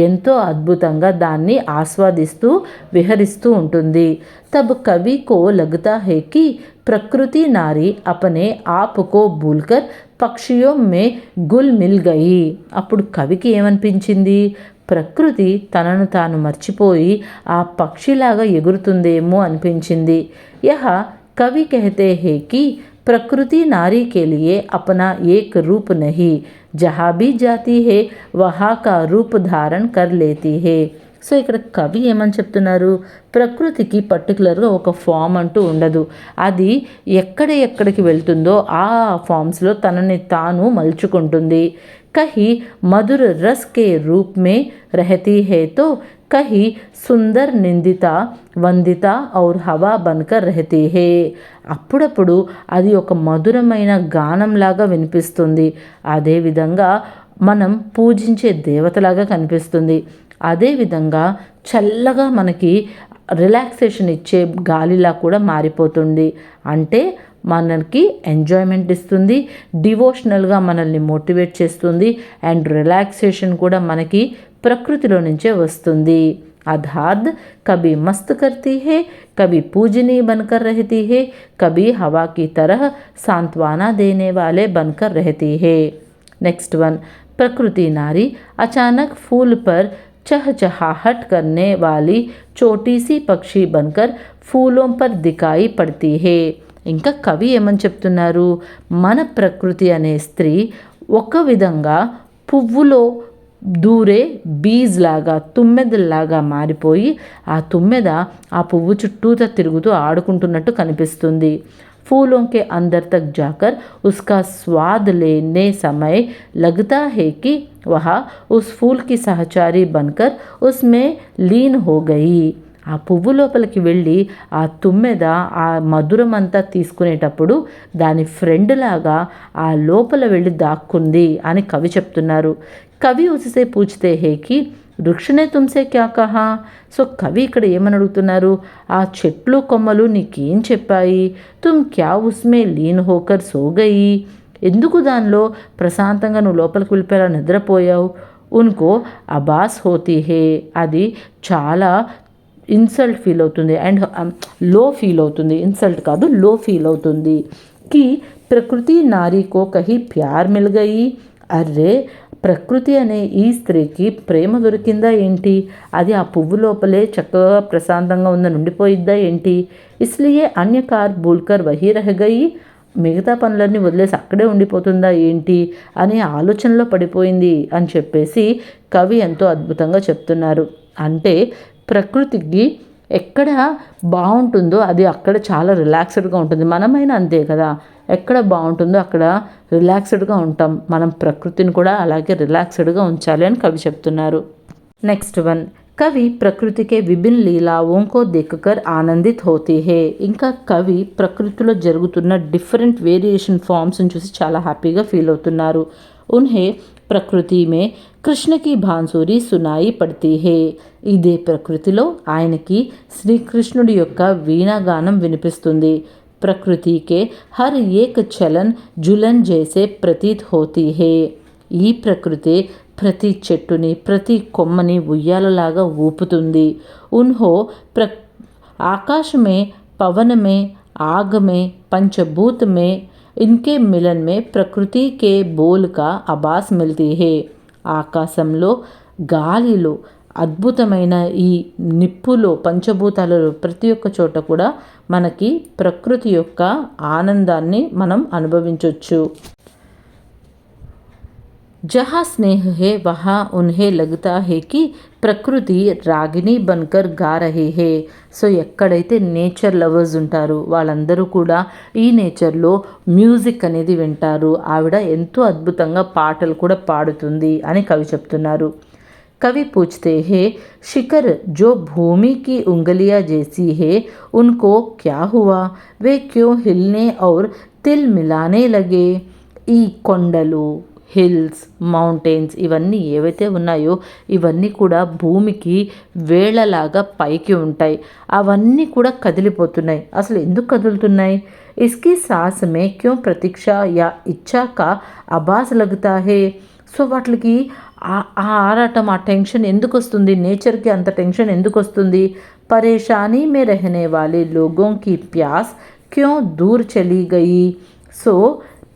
ఎంతో అద్భుతంగా దాన్ని ఆస్వాదిస్తూ విహరిస్తూ ఉంటుంది. తబ్ కవి కో లగ్తా హై కి ప్రకృతి నారీ అపనే ఆప్ కో భూల్కర్ పక్షియో మే గుల్ మిల్ గయి. అప్పుడు కవికి ఏమనిపించింది, ప్రకృతి తనను తాను మర్చిపోయి ఆ పక్షిలాగా ఎగురుతుందేమో అనిపించింది. యహ కవి कहते हैं कि प्रकृति नारी के लिए अपना एक रूप नहीं, जहाँ भी जाती है वहाँ का रूप धारण कर लेती है. సో ఇక్కడ కవి ఏమని చెప్తున్నారు, ప్రకృతికి పర్టికులర్గా ఒక ఫామ్ అంటూ ఉండదు. అది ఎక్కడికి వెళ్తుందో ఆ ఫామ్స్లో తనని తాను మలుచుకుంటుంది. కహీ మధుర రస్ కే రూప్ మే రహతీ హే తో కహీ సుందర్ నిందిత వందిత ఔర్ హవా బన్కర్ రహతీ హే. అప్పుడప్పుడు అది ఒక మధురమైన గానంలాగా వినిపిస్తుంది, అదేవిధంగా మనం పూజించే దేవతలాగా కనిపిస్తుంది, అదేవిధంగా చల్లగా మనకి రిలాక్సేషన్ ఇచ్చే గాలిలా కూడా మారిపోతుంది. అంటే మనకి ఎంజాయ్మెంట్ ఇస్తుంది, డివోషనల్గా మనల్ని మోటివేట్ చేస్తుంది, అండ్ రిలాక్సేషన్ కూడా మనకి ప్రకృతిలో నుంచే వస్తుంది. अर्थात कभी मस्त करती है, कभी पूजनीय बनकर रहती है, कभी हवा की तरह सांत्वना देने वाले बनकर रहती है. नेक्स्ट वन, प्रकृति नारी अचानक फूल पर चहचहाहट करने वाली छोटी सी पक्षी बनकर फूलों पर दिखाई पड़ती है. ఇంకా కవి ఏమని చెప్తున్నారు, మన ప్రకృతి అనే స్త్రీ ఒక విధంగా పువ్వులో దూరే బీజ్ లాగా తుమ్మెదలాగా మారిపోయి ఆ తుమ్మెద ఆ పువ్వు చుట్టూతా తిరుగుతూ ఆడుకుంటున్నట్టు కనిపిస్తుంది. फूलों के अंदर तक जाकर उसका स्वाद लेने समय लगता है कि वह उस फूल की सहचारी बनकर उसमें लीन हो गई. ఆ పువ్వు లోపలికి వెళ్ళి ఆ తుమ్మెద ఆ మధురం అంతా తీసుకునేటప్పుడు దాని ఫ్రెండ్ లాగా ఆ లోపల వెళ్ళి దాక్కుంది అని కవి చెప్తున్నారు. కవి ఉసిసే పూछते हैं कि వృక్ష ने तुमसे क्या कहा. సో కవి ఇక్కడ ఏమని అడుగుతున్నారు, ఆ చెట్లు కొమ్మలు నీకేం చెప్పాయి, తుమ్ క్యా ఉస్మే లీన్ హోకర్ సో గయి, ఎందుకు దానిలో ప్రశాంతంగా నువ్వు లోపలికి వెళ్ళిపోయేలా నిద్రపోయావు. ఉన్కో అబాస్ హోతీ హే, అది చాలా ఇన్సల్ట్ ఫీల్ అవుతుంది అండ్ లో ఫీల్ అవుతుంది, ఇన్సల్ట్ కాదు లో ఫీల్ అవుతుంది. కి ప్రకృతి నారీకో కహి ప్యార్ మిల్ గయి, అర్రే ప్రకృతి అనే ఈ స్త్రీకి ప్రేమ దొరికిందా ఏంటి, అది ఆ పువ్వు లోపలే చక్కగా ప్రశాంతంగా ఉందని ఉండిపోయిద్దా ఏంటి. ఇస్లియే అన్య కార్ బూల్కర్ వహీ రహ గయి, మిగతా పనులన్నీ వదిలేసి అక్కడే ఉండిపోతుందా ఏంటి అనే ఆలోచనలో పడిపోయింది అని చెప్పేసి కవి ఎంతో అద్భుతంగా చెప్తున్నారు. అంటే ప్రకృతికి ఎక్కడ బాగుంటుందో అది అక్కడ చాలా రిలాక్స్డ్గా ఉంటుంది. మనమైనా అంతే కదా, ఎక్కడ బాగుంటుందో అక్కడ రిలాక్స్డ్గా ఉంటాం. మనం ప్రకృతిని కూడా అలాగే రిలాక్స్డ్గా ఉంచాలి అని కవి చెప్తున్నారు. నెక్స్ట్ వన్, కవి ప్రకృతికే విభిన్న లీలాओं देखकर ఆనందిత్ హోతీ హే. ఇంకా కవి ప్రకృతిలో జరుగుతున్న డిఫరెంట్ వేరియేషన్ ఫామ్స్ని చూసి చాలా హ్యాపీగా ఫీల్ అవుతున్నారు. ఉన్హే ప్రకృతి మే కృష్ణకి బాన్సూరి సునాయి పడితీ హే. ఇదే ప్రకృతిలో ఆయనకి శ్రీకృష్ణుడి యొక్క వీణాగానం వినిపిస్తుంది. ప్రకృతికే హర్ ఏక్ చలన్ జులన్ జైసే ప్రతీత్ హోతీ హే. ఈ ప్రకృతి ప్రతి చెట్టుని ప్రతి కొమ్మని ఉయ్యాలలాగా ఊపుతుంది. ఉన్హో आकाश में पवन में आग में पंचभूत में इनके मिलन में प्रकृति के बोल का आभास मिलती है. ఆకాశంలో గాలిలో అద్భుతమైన ఈ నిప్పులో పంచభూతాలలో ప్రతి ఒక్క చోట కూడా మనకి ప్రకృతి యొక్క ఆనందాన్ని మనం అనుభవించవచ్చు. जहाँ स्नेह है वहाँ उन्हें लगता है कि ప్రకృతి రాగిణి బన్కర్ గా రహీ హే. సో ఎక్కడైతే నేచర్ లవర్స్ ఉంటారో వాళ్ళందరూ కూడా ఈ నేచర్లో మ్యూజిక్ అనేది వింటారు. ఆవిడ ఎంతో అద్భుతంగా పాటలు కూడా పాడుతుంది అని కవి చెప్తున్నారు. कवि पूछते हैं शिखर जो भूमि की उंगलियां जैसी है उनको क्या हुआ, वे क्यों हिलने और तिल मिलाने लगे. ఈ కొండలు హిల్స్ మౌంటైన్స్ ఇవన్నీ ఏవైతే ఉన్నాయో ఇవన్నీ కూడా భూమికి వేళలాగా పైకి ఉంటాయి. అవన్నీ కూడా కదిలిపోతున్నాయి. అసలు ఎందుకు కదులుతున్నాయి? ఇస్కి సాస్ మే క్యూ ప్రతీక్ష యా ఇచ్చా కా ఆభాస్ లగ్తా హే. సో వాటికి ఆ ఆరాటం ఆ టెన్షన్ ఎందుకు వస్తుంది? నేచర్కి అంత టెన్షన్ ఎందుకు వస్తుంది? పరేషానీ మే రహనే వాలే లోగోं की प्यास क्यों दूर चली गई. సో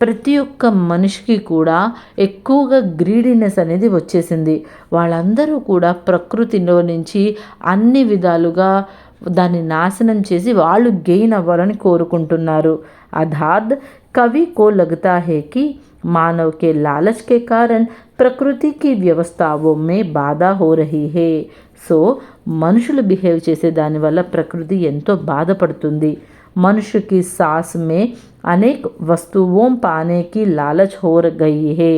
ప్రతి ఒక్క మనిషికి కూడా ఎక్కువగా గ్రీడీనెస్ అనేది వచ్చేసింది. వాళ్ళందరూ కూడా ప్రకృతిలో నుంచి అన్ని విధాలుగా దాన్ని నాశనం చేసి వాళ్ళు గెయిన్ అవ్వాలని కోరుకుంటున్నారు. అర్థాత్ కవి కో లగ్తా హే కి मानव के लालच के कारण ప్రకృతి की వ్యవస్థాओं में బాధ हो रही है. సో మనుషులు బిహేవ్ చేసే దానివల్ల ప్రకృతి ఎంతో బాధపడుతుంది. मनुष्य की सांस में अनेक वस्तुओं पाने की लालच हो गई है.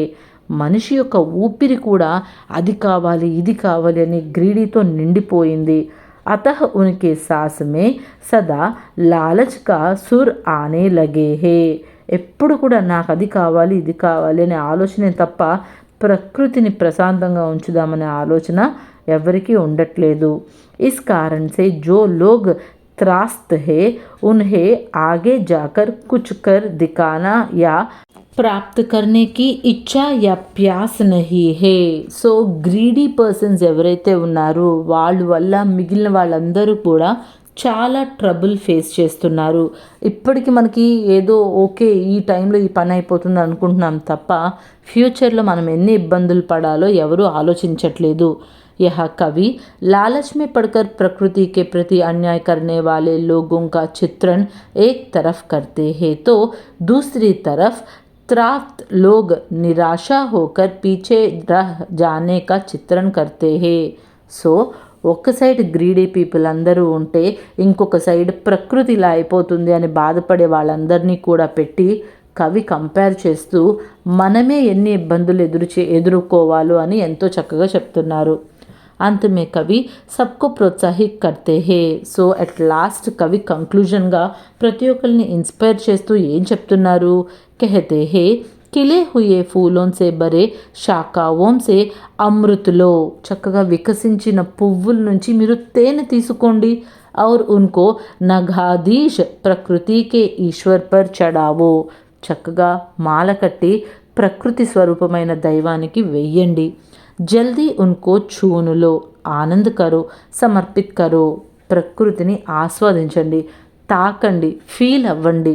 మనిషి యొక్క ఊపిరి కూడా అది కావాలి ఇది కావాలి అని గ్రీడీతో నిండిపోయింది. अतः उनके सांस में सदा लालच का सुर आने लगे हैं. ఎప్పుడు కూడా నాకు అది కావాలి ఇది కావాలి అనే ఆలోచనే తప్ప ప్రకృతిని ప్రశాంతంగా ఉంచుదామనే ఆలోచన ఎవరికీ ఉండట్లేదు. इस कारण से जो लोग त्रास्त है उन्हें आगे जाकर कुछ कर दिखाना या प्राप्त करने की इच्छा या प्यास नहीं है. సో గ్రీడీ పర్సన్స్ ఎవరైతే ఉన్నారో వాళ్ళ వల్ల మిగిలిన వాళ్ళందరూ కూడా చాలా ట్రబుల్ ఫేస్ చేస్తున్నారు. ఇప్పటికి మనకి ఏదో ఓకే ఈ టైంలో ఈ పని అయిపోతుంది అనుకుంటున్నాం తప్ప ఫ్యూచర్లో మనం ఎన్ని ఇబ్బందులు పడాలో ఎవరూ ఆలోచించట్లేదు. यह कवि लालच में पड़कर प्रकृति के प्रति अन्याय करने वाले लोगों का चित्रण एक तरफ करते हैं तो दूसरी तरफ त्राप्त लोग निराशा होकर पीछे रह जाने का चित्रण करते हैं. సో ఒక సైడ్ గ్రీడీ పీపుల్ అందరూ ఉంటే ఇంకొక సైడ్ ప్రకృతి ఇలా అయిపోతుంది అని బాధపడే వాళ్ళందరినీ కూడా పెట్టి కవి కంపేర్ చేస్తూ మనమే ఎన్ని ఇబ్బందులు ఎదుర్కోవాలో అని ఎంతో చక్కగా చెప్తున్నారు. अंत में कवि सबको प्रोत्साहित करते हैं. సో అట్ లాస్ట్ కవి కంక్లూజన్గా ప్రతి ఒక్కరిని ఇన్స్పైర్ చేస్తూ ఏం చెప్తున్నారు? कहते हैं खिले हुए फूलों से भरे शाखाओं से అమృత్లో చక్కగా వికసించిన పువ్వుల నుంచి మీరు తేనె తీసుకోండి. और उनको नगाधीश प्रकृति के ईश्वर पर चढ़ावो. చక్కగా మాల కట్టి ప్రకృతి స్వరూపమైన దైవానికి వెయ్యండి. జల్దీ ఉన్కో చూనులో ఆనంద్ కరో సమర్పిత్ కరో. ప్రకృతిని ఆస్వాదించండి, తాకండి, ఫీల్ అవ్వండి.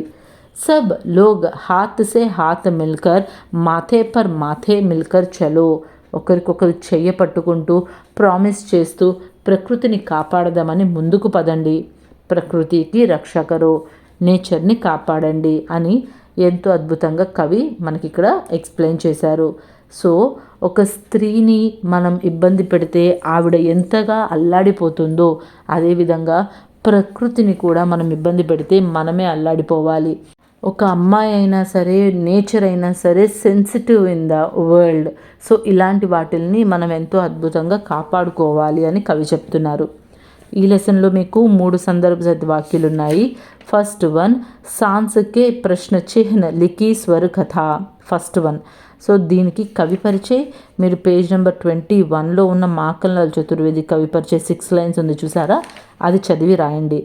సబ్ లోగ్ హాత్ సే హాత్ మిల్కర్ మాథే పర్ మాథే మిల్కర్ చలో. ఒకరికొకరు చెయ్య పట్టుకుంటూ ప్రామిస్ చేస్తూ ప్రకృతిని కాపాడదామని ముందుకు పదండి. ప్రకృతికి రక్ష కరో, నేచర్ని కాపాడండి అని ఎంతో అద్భుతంగా కవి మనకి ఇక్కడ ఎక్స్ప్లెయిన్ చేశారు. సో ఒక స్త్రీని మనం ఇబ్బంది పెడితే ఆవిడ ఎంతగా అల్లాడిపోతుందో అదేవిధంగా ప్రకృతిని కూడా మనం ఇబ్బంది పెడితే మనమే అల్లాడిపోవాలి. ఒక అమ్మాయి అయినా సరే నేచర్ అయినా సరే sensitive in the world. So ఇలాంటి వాటిల్ని మనం ఎంతో అద్భుతంగా కాపాడుకోవాలి అని కవి చెప్తున్నారు. ఈ లెసన్లో మీకు 3 సందర్భ వాక్యాలు ఉన్నాయి. ఫస్ట్ వన్ సాంస్కే ప్రశ్న చిహ్న లిఖీ స్వర్ కథ. First one. సో దీనికి కవి పరిచయ్ మీరు పేజ్ నెంబర్ 21లో ఉన్న మాఖన్లాల్ చతుర్వేది కవి పరిచయ్ 6 లైన్స్ ఉంది చూసారా, అది చదివి రాయండి.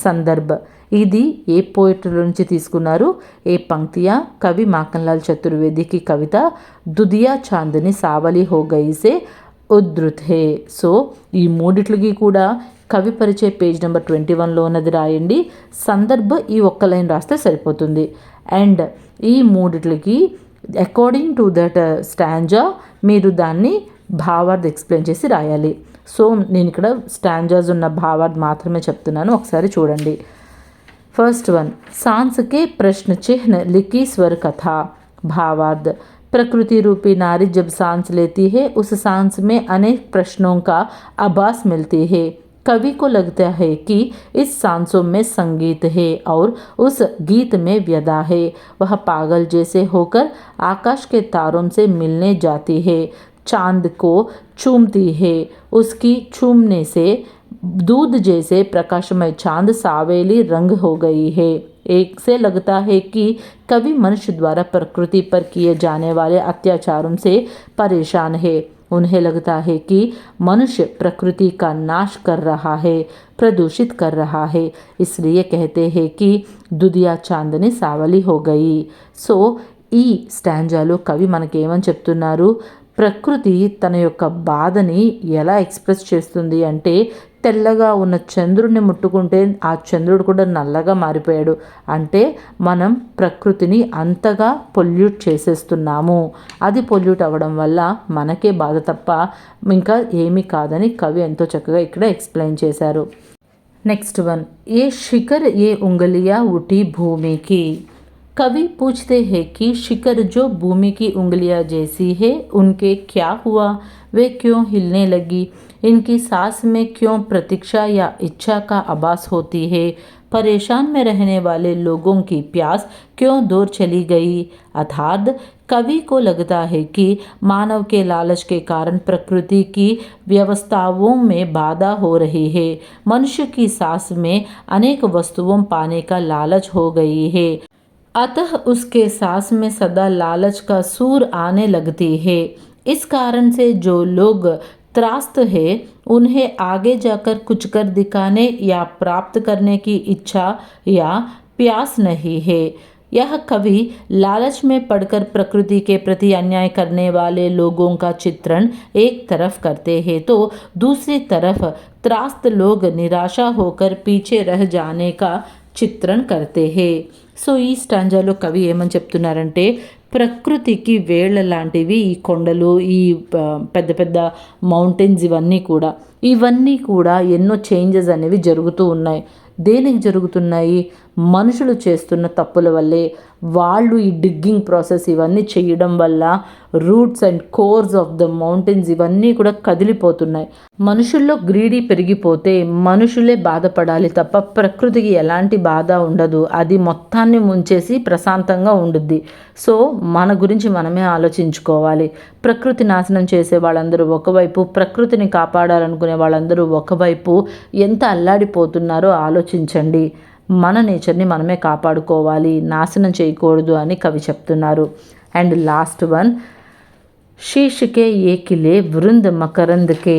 సందర్భ్ ఇది ఏ పోయిటరీ నుంచి తీసుకున్నారు? ఏ పంక్తియా కవి మాఖన్లాల్ చతుర్వేది की కవిత దుదియా చాందనీ సావలి హో గయి సే ఉద్ధృత్ హే. సో ఈ మూడిట్లకి కూడా కవి పరిచయ పేజ్ నెంబర్ 21లో ఉన్నది రాయండి. సందర్భ ఈ ఒక్క లైన్ రాస్తే సరిపోతుంది. అండ్ ఈ మూడిట్లకి అకార్డింగ్ టు దట్ స్టాంజా మీరు దాన్ని భావార్థ్ ఎక్స్ప్లెయిన్ చేసి రాయాలి. సో నేను ఇక్కడ స్టాంజాస్ ఉన్న భావార్థ్ మాత్రమే చెప్తున్నాను, ఒకసారి చూడండి. फर्स्ट वन सांस के प्रश्न चिन्ह लिखी स्वर कथा. भावार्थ प्रकृति रूपी नारी जब सांस लेती है उस सांस में अनेक प्रश्नों का आभास मिलती है. कवि को लगता है कि इस सांसों में संगीत है और उस गीत में व्यथा है. वह पागल जैसे होकर आकाश के तारों से मिलने जाती है, चांद को चूमती है. उसकी चूमने से दूध जैसे प्रकाशमय चांद सावेली रंग हो गई है. एक से लगता है कि कवि मनुष्य द्वारा प्रकृति पर किए जाने वाले अत्याचारों से परेशान है. उन्हें लगता है कि मनुष्य प्रकृति का नाश कर रहा है, प्रदूषित कर रहा है, इसलिए कहते हैं कि दुदिया चांदनी सावली हो गई. సో ఈ స్టాంజాలో కవి మనకేమని చెప్తున్నారు? ప్రకృతి తన యొక్క బాధని ఎలా ఎక్స్ప్రెస్ చేస్తుంది అంటే, తెల్లగా ఉన్న చంద్రుడిని ముట్టుకుంటే ఆ చంద్రుడు కూడా నల్లగా మారిపోయాడు. అంటే మనం ప్రకృతిని అంతగా పొల్యూట్ చేసేస్తున్నాము. అది పొల్యూట్ అవ్వడం వల్ల మనకే బాధ తప్ప ఇంకా ఏమీ కాదని కవి ఎంతో చక్కగా ఇక్కడ ఎక్స్ప్లెయిన్ చేశారు. నెక్స్ట్ వన్ ఏ శిఖర్ ఏ ఉంగలియా ఉఠి భూమికి. कवि पूछते हैं कि शिखर जो भूमि की उंगलियां जैसी है उनके क्या हुआ, वे क्यों हिलने लगी, इनकी सांस में क्यों प्रतीक्षा या इच्छा का आभास होती है, परेशान में रहने वाले लोगों की प्यास क्यों दूर चली गई. अर्थात कवि को लगता है कि मानव के लालच के कारण प्रकृति की व्यवस्थाओं में बाधा हो रही है. मनुष्य की सांस में अनेक वस्तुओं पाने का लालच हो गई है, अतः उसके सांस में सदा लालच का सूर आने लगती है. इस कारण से जो लोग त्रास्त है उन्हें आगे जाकर कुछ कर दिखाने या प्राप्त करने की इच्छा या प्यास नहीं है. यह कवि लालच में पड़कर प्रकृति के प्रति अन्याय करने वाले लोगों का चित्रण एक तरफ करते हैं तो दूसरी तरफ त्रास्त लोग निराशा होकर पीछे रह जाने का చిత్రణ కర్తే హే. సో ఈ స్టాంజాలో కవి ఏమని చెప్తున్నారంటే, ప్రకృతికి వేళ్ల లాంటివి ఈ కొండలు, ఈ పెద్ద పెద్ద మౌంటైన్స్ ఇవన్నీ కూడా ఎన్నో చేంజెస్ అనేవి జరుగుతూ ఉన్నాయి. దేనికి జరుగుతున్నాయి? మనుషులు చేస్తున్న తప్పుల వల్లే. వాళ్ళు ఈ డిగ్గింగ్ ప్రాసెస్ ఇవన్నీ చేయడం వల్ల roots and course of the mountains ఇవన్నీ కూడా కదిలిపోతున్నాయి. మనుషుల్లో గ్రీడీ పెరిగిపోతే మనుషులే బాధపడాలి తప్ప ప్రకృతికి ఎలాంటి బాధ ఉండదు. అది మొత్తాన్ని ముంచేసి ప్రశాంతంగా ఉండుద్ది. సో మన గురించి మనమే ఆలోచించుకోవాలి. ప్రకృతి నాశనం చేసే వాళ్ళందరూ ఒకవైపు, ప్రకృతిని కాపాడాలనుకునే వాళ్ళందరూ ఒకవైపు ఎంత అల్లాడిపోతున్నారో ఆలోచించండి. మన నేచర్ని మనమే కాపాడుకోవాలి, నాశనం చేయకూడదు అని కవి చెప్తున్నారు. అండ్ లాస్ట్ వన్ शीर्षके ये किले वृंद मकरंद के.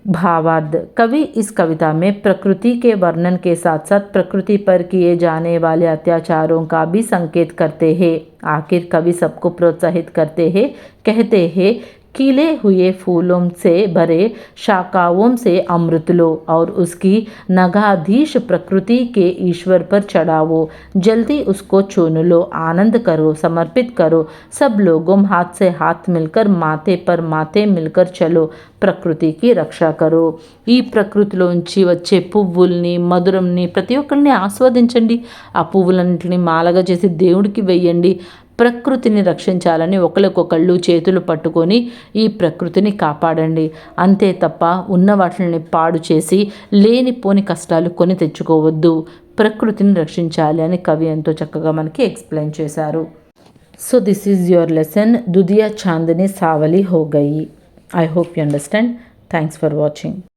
भावार्थ कवि इस कविता में प्रकृति के वर्णन के साथ साथ प्रकृति पर किए जाने वाले अत्याचारों का भी संकेत करते हैं. आखिर कवि सबको प्रोत्साहित करते हैं, कहते हैं खिले हुए फूलों से भरे शाखाओं से अमृत लो और उसकी नगाधीश प्रकृति के ईश्वर पर चढ़ाओ. जल्दी उसको चुन लो, आनंद करो, समर्पित करो. सब लोगों हाथ से हाथ मिलकर माथे पर माथे मिलकर चलो, ప్రకృతికి రక్ష కరో. ఈ ప్రకృతిలోంచి వచ్చే పువ్వుల్ని, మధురంని ప్రతి ఒక్కరిని ఆస్వాదించండి. ఆ పువ్వులన్నింటినీ మాలగా చేసి దేవుడికి వెయ్యండి. ప్రకృతిని రక్షించాలని ఒకరికొకళ్ళు చేతులు పట్టుకొని ఈ ప్రకృతిని కాపాడండి. అంతే తప్ప ఉన్న వాటిని పాడు చేసి లేనిపోని కష్టాలు కొని తెచ్చుకోవద్దు. ప్రకృతిని రక్షించాలి అని కవి ఎంతో చక్కగా మనకి ఎక్స్ప్లెయిన్ చేశారు. So this is your lesson Dudhiya Chandni Sanwali Ho Gayi. I hope you understand. Thanks for watching.